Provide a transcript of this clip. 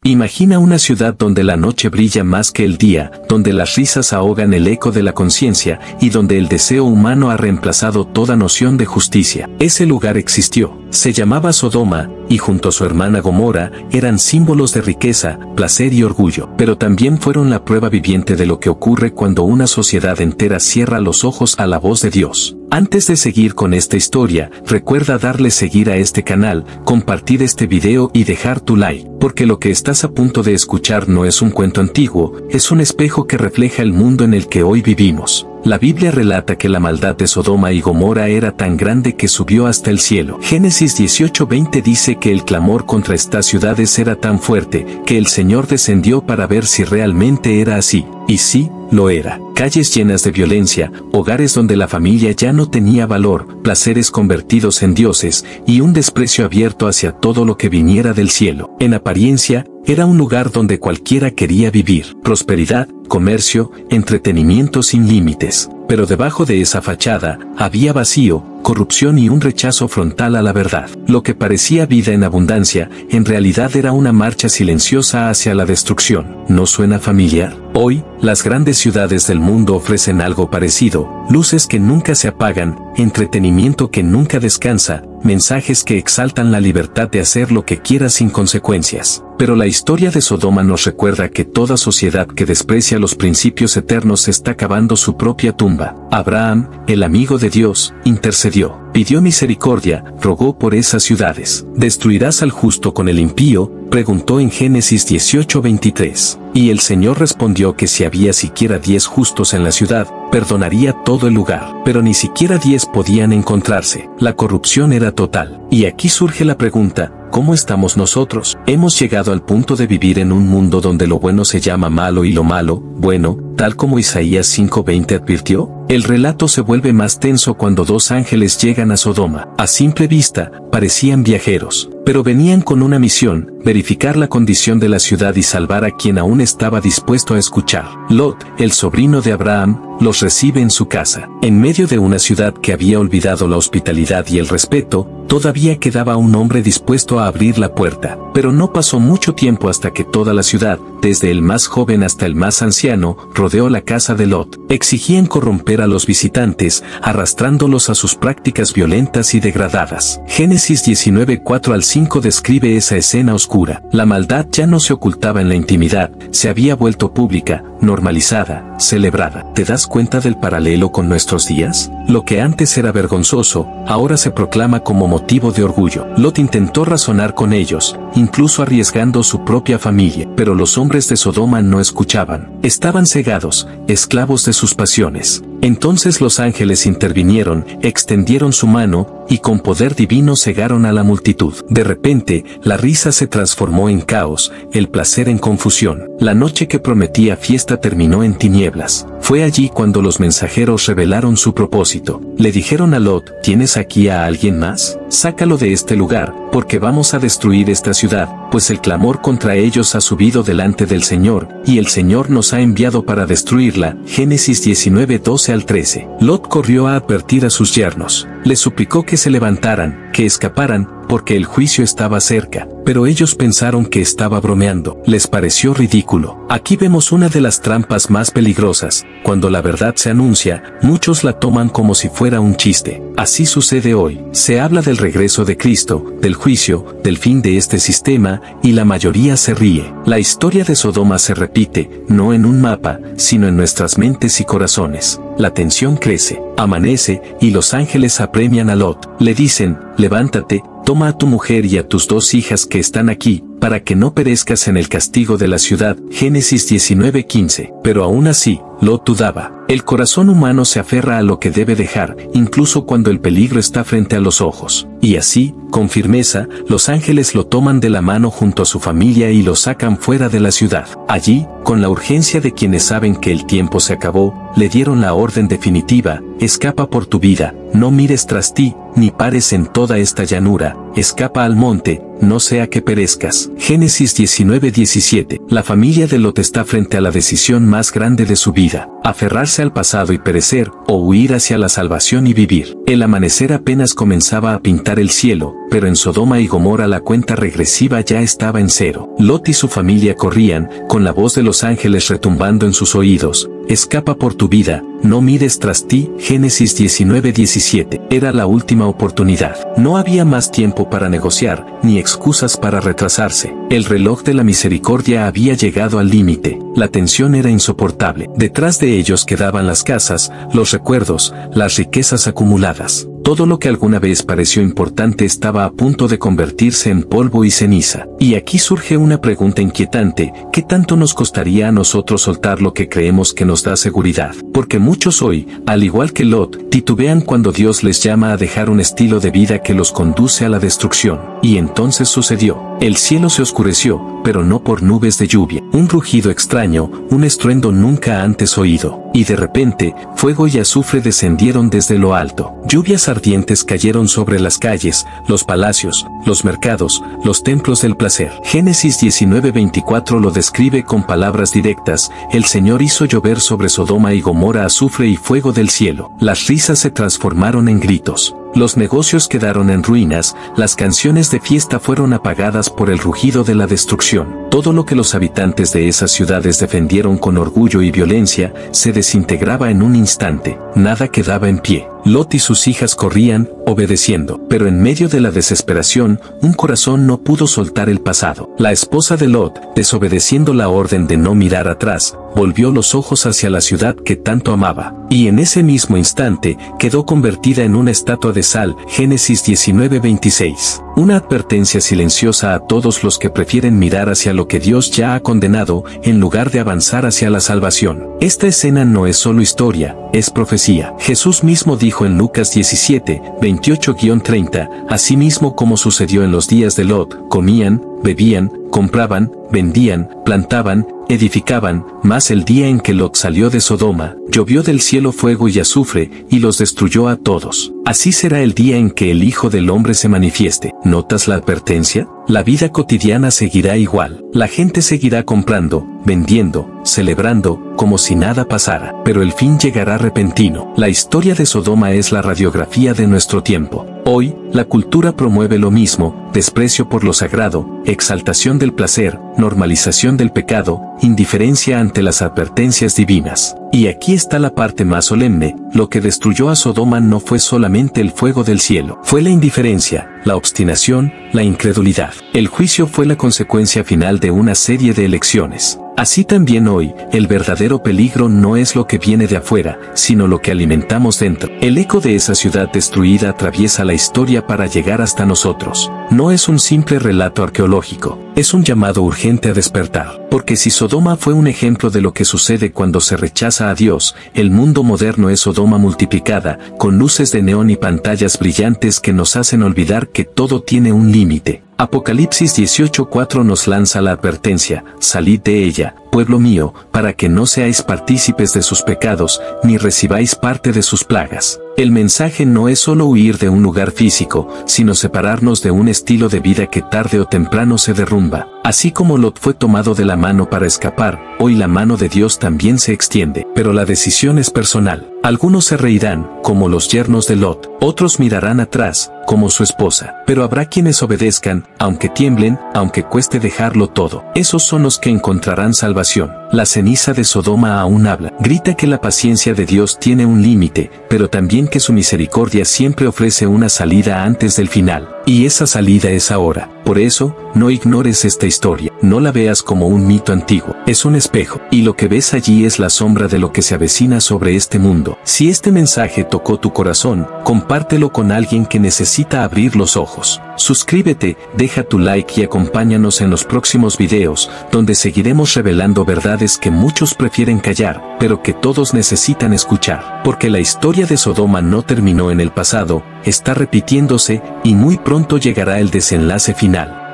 Imagina una ciudad donde la noche brilla más que el día, donde las risas ahogan el eco de la conciencia y donde el deseo humano ha reemplazado toda noción de justicia. Ese lugar existió, se llamaba Sodoma, y junto a su hermana Gomorra eran símbolos de riqueza, placer y orgullo, pero también fueron la prueba viviente de lo que ocurre cuando una sociedad entera cierra los ojos a la voz de Dios. Antes de seguir con esta historia, recuerda darle seguir a este canal, compartir este video y dejar tu like, porque lo que estás a punto de escuchar no es un cuento antiguo, es un espejo que refleja el mundo en el que hoy vivimos. La Biblia relata que la maldad de Sodoma y Gomorra era tan grande que subió hasta el cielo. Génesis 18:20 dice que el clamor contra estas ciudades era tan fuerte, que el Señor descendió para ver si realmente era así. Y sí, lo era. Calles llenas de violencia, hogares donde la familia ya no tenía valor, placeres convertidos en dioses, y un desprecio abierto hacia todo lo que viniera del cielo. En apariencia, era un lugar donde cualquiera quería vivir. Prosperidad, comercio, entretenimiento sin límites. Pero debajo de esa fachada, había vacío, corrupción y un rechazo frontal a la verdad. Lo que parecía vida en abundancia, en realidad era una marcha silenciosa hacia la destrucción. ¿No suena familiar? Hoy, las grandes ciudades del mundo ofrecen algo parecido, luces que nunca se apagan, entretenimiento que nunca descansa, mensajes que exaltan la libertad de hacer lo que quiera sin consecuencias. Pero la historia de Sodoma nos recuerda que toda sociedad que desprecia los principios eternos está cavando su propia tumba. Abraham, el amigo de Dios, intercedió, pidió misericordia, rogó por esas ciudades. ¿Destruirás al justo con el impío?, preguntó en Génesis 18:23. Y el Señor respondió que si había siquiera 10 justos en la ciudad, perdonaría todo el lugar. Pero ni siquiera 10 podían encontrarse. La corrupción era total. Y aquí surge la pregunta, ¿cómo estamos nosotros? ¿Hemos llegado al punto de vivir en un mundo donde lo bueno se llama malo y lo malo, bueno, tal como Isaías 5:20 advirtió? El relato se vuelve más tenso cuando dos ángeles llegan a Sodoma. A simple vista, parecían viajeros, pero venían con una misión, verificar la condición de la ciudad y salvar a quien aún estaba dispuesto a escuchar. Lot, el sobrino de Abraham, los recibe en su casa. En medio de una ciudad que había olvidado la hospitalidad y el respeto, todavía quedaba un hombre dispuesto a abrir la puerta. Pero no pasó mucho tiempo hasta que toda la ciudad, desde el más joven hasta el más anciano, rodeó la casa de Lot. Exigían corromper a los visitantes, arrastrándolos a sus prácticas violentas y degradadas. Génesis 19:4-5 describe esa escena oscura. La maldad ya no se ocultaba en la intimidad, se había vuelto pública, normalizada, celebrada. ¿Te das cuenta del paralelo con nuestros días? Lo que antes era vergonzoso, ahora se proclama como motivo de orgullo. Lot intentó razonar con ellos, incluso arriesgando su propia familia, pero los hombres de Sodoma no escuchaban. Estaban cegados, esclavos de sus pasiones. Entonces los ángeles intervinieron, extendieron su mano, y con poder divino cegaron a la multitud. De repente, la risa se transformó en caos, el placer en confusión. La noche que prometía fiesta terminó en tinieblas. Fue allí cuando los mensajeros revelaron su propósito. Le dijeron a Lot, ¿tienes aquí a alguien más? Sácalo de este lugar, porque vamos a destruir esta ciudad, pues el clamor contra ellos ha subido delante del Señor, y el Señor nos ha enviado para destruirla. Génesis 19:12-13. Lot corrió a advertir a sus yernos. Les suplicó que se levantaran, que escaparan, porque el juicio estaba cerca, pero ellos pensaron que estaba bromeando. Les pareció ridículo. Aquí vemos una de las trampas más peligrosas. Cuando la verdad se anuncia, muchos la toman como si fuera un chiste. Así sucede hoy. Se habla del regreso de Cristo, del juicio, del fin de este sistema, y la mayoría se ríe. La historia de Sodoma se repite, no en un mapa, sino en nuestras mentes y corazones. La tensión crece, amanece, y los ángeles apremian a Lot. Le dicen, levántate, toma a tu mujer y a tus 2 hijas que están aquí, para que no perezcas en el castigo de la ciudad. Génesis 19:15. Pero aún así, Lot dudaba. El corazón humano se aferra a lo que debe dejar, incluso cuando el peligro está frente a los ojos. Y así, con firmeza, los ángeles lo toman de la mano junto a su familia y lo sacan fuera de la ciudad. Allí, con la urgencia de quienes saben que el tiempo se acabó, le dieron la orden definitiva, escapa por tu vida, no mires tras ti, ni pares en toda esta llanura. escapa al monte, no sea que perezcas. Génesis 19:17. La familia de Lot está frente a la decisión más grande de su vida: aferrarse al pasado y perecer, o huir hacia la salvación y vivir. El amanecer apenas comenzaba a pintar el cielo, pero en Sodoma y Gomorra la cuenta regresiva ya estaba en cero. Lot y su familia corrían, con la voz de los ángeles retumbando en sus oídos: escapa por tu vida, no mires tras ti. Génesis 19:17. Era la última oportunidad. No había más tiempo para negociar, ni excusas para retrasarse. El reloj de la misericordia había llegado al límite. La tensión era insoportable. Detrás de ellos quedaban las casas, los recuerdos, las riquezas acumuladas. Todo lo que alguna vez pareció importante estaba a punto de convertirse en polvo y ceniza. Y aquí surge una pregunta inquietante: ¿qué tanto nos costaría a nosotros soltar lo que creemos que nos da seguridad? Porque muchos hoy, al igual que Lot, titubean cuando Dios les llama a dejar un estilo de vida que los conduce a la destrucción. Y entonces sucedió. El cielo se oscureció, pero no por nubes de lluvia. Un rugido extraño, un estruendo nunca antes oído. Y de repente, fuego y azufre descendieron desde lo alto. Lluvias ardientes cayeron sobre las calles, los palacios, los mercados, los templos del placer. Génesis 19:24 lo describe con palabras directas: el Señor hizo llover sobre Sodoma y Gomorra azufre y fuego del cielo. Las risas se transformaron en gritos. Los negocios quedaron en ruinas, las canciones de fiesta fueron apagadas por el rugido de la destrucción. Todo lo que los habitantes de esas ciudades defendieron con orgullo y violencia se desintegraba en un instante. Nada quedaba en pie. Lot y sus hijas corrían, obedeciendo. Pero en medio de la desesperación, un corazón no pudo soltar el pasado. La esposa de Lot, desobedeciendo la orden de no mirar atrás, volvió los ojos hacia la ciudad que tanto amaba. Y en ese mismo instante, quedó convertida en una estatua de sal. Génesis 19:26. Una advertencia silenciosa a todos los que prefieren mirar hacia lo que Dios ya ha condenado, en lugar de avanzar hacia la salvación. Esta escena no es solo historia, es profecía. Jesús mismo dijo en Lucas 17:28-30, asimismo como sucedió en los días de Lot: comían, bebían, compraban, vendían, plantaban, edificaban, mas el día en que Lot salió de Sodoma, llovió del cielo fuego y azufre, y los destruyó a todos. Así será el día en que el Hijo del Hombre se manifieste. ¿Notas la advertencia? La vida cotidiana seguirá igual. La gente seguirá comprando, vendiendo, celebrando, como si nada pasara. Pero el fin llegará repentino. La historia de Sodoma es la radiografía de nuestro tiempo. Hoy, la cultura promueve lo mismo: desprecio por lo sagrado, exaltación del placer, normalización del pecado, indiferencia ante las advertencias divinas. Y aquí está la parte más solemne: lo que destruyó a Sodoma no fue solamente el fuego del cielo, fue la indiferencia, la obstinación, la incredulidad. El juicio fue la consecuencia final de una serie de elecciones. Así también hoy, el verdadero peligro no es lo que viene de afuera, sino lo que alimentamos dentro. El eco de esa ciudad destruida atraviesa la historia para llegar hasta nosotros. No es un simple relato arqueológico, es un llamado urgente a despertar. Porque si Sodoma fue un ejemplo de lo que sucede cuando se rechaza a Dios, el mundo moderno es Sodoma multiplicada, con luces de neón y pantallas brillantes que nos hacen olvidar que todo tiene un límite. Apocalipsis 18:4 nos lanza la advertencia: salid de ella, pueblo mío, para que no seáis partícipes de sus pecados, ni recibáis parte de sus plagas. El mensaje no es solo huir de un lugar físico, sino separarnos de un estilo de vida que tarde o temprano se derrumba. Así como Lot fue tomado de la mano para escapar, hoy la mano de Dios también se extiende. Pero la decisión es personal. Algunos se reirán, como los yernos de Lot. Otros mirarán atrás, como su esposa. Pero habrá quienes obedezcan, aunque tiemblen, aunque cueste dejarlo todo. Esos son los que encontrarán salvación. La ceniza de Sodoma aún habla. Grita que la paciencia de Dios tiene un límite, pero también que su misericordia siempre ofrece una salida antes del final. Y esa salida es ahora. Por eso, no ignores esta historia. No la veas como un mito antiguo. Es un espejo. Y lo que ves allí es la sombra de lo que se avecina sobre este mundo. Si este mensaje tocó tu corazón, compártelo con alguien que necesita abrir los ojos. Suscríbete, deja tu like y acompáñanos en los próximos videos, donde seguiremos revelando verdades que muchos prefieren callar, pero que todos necesitan escuchar. Porque la historia de Sodoma no terminó en el pasado, está repitiéndose, y muy pronto llegará el desenlace final.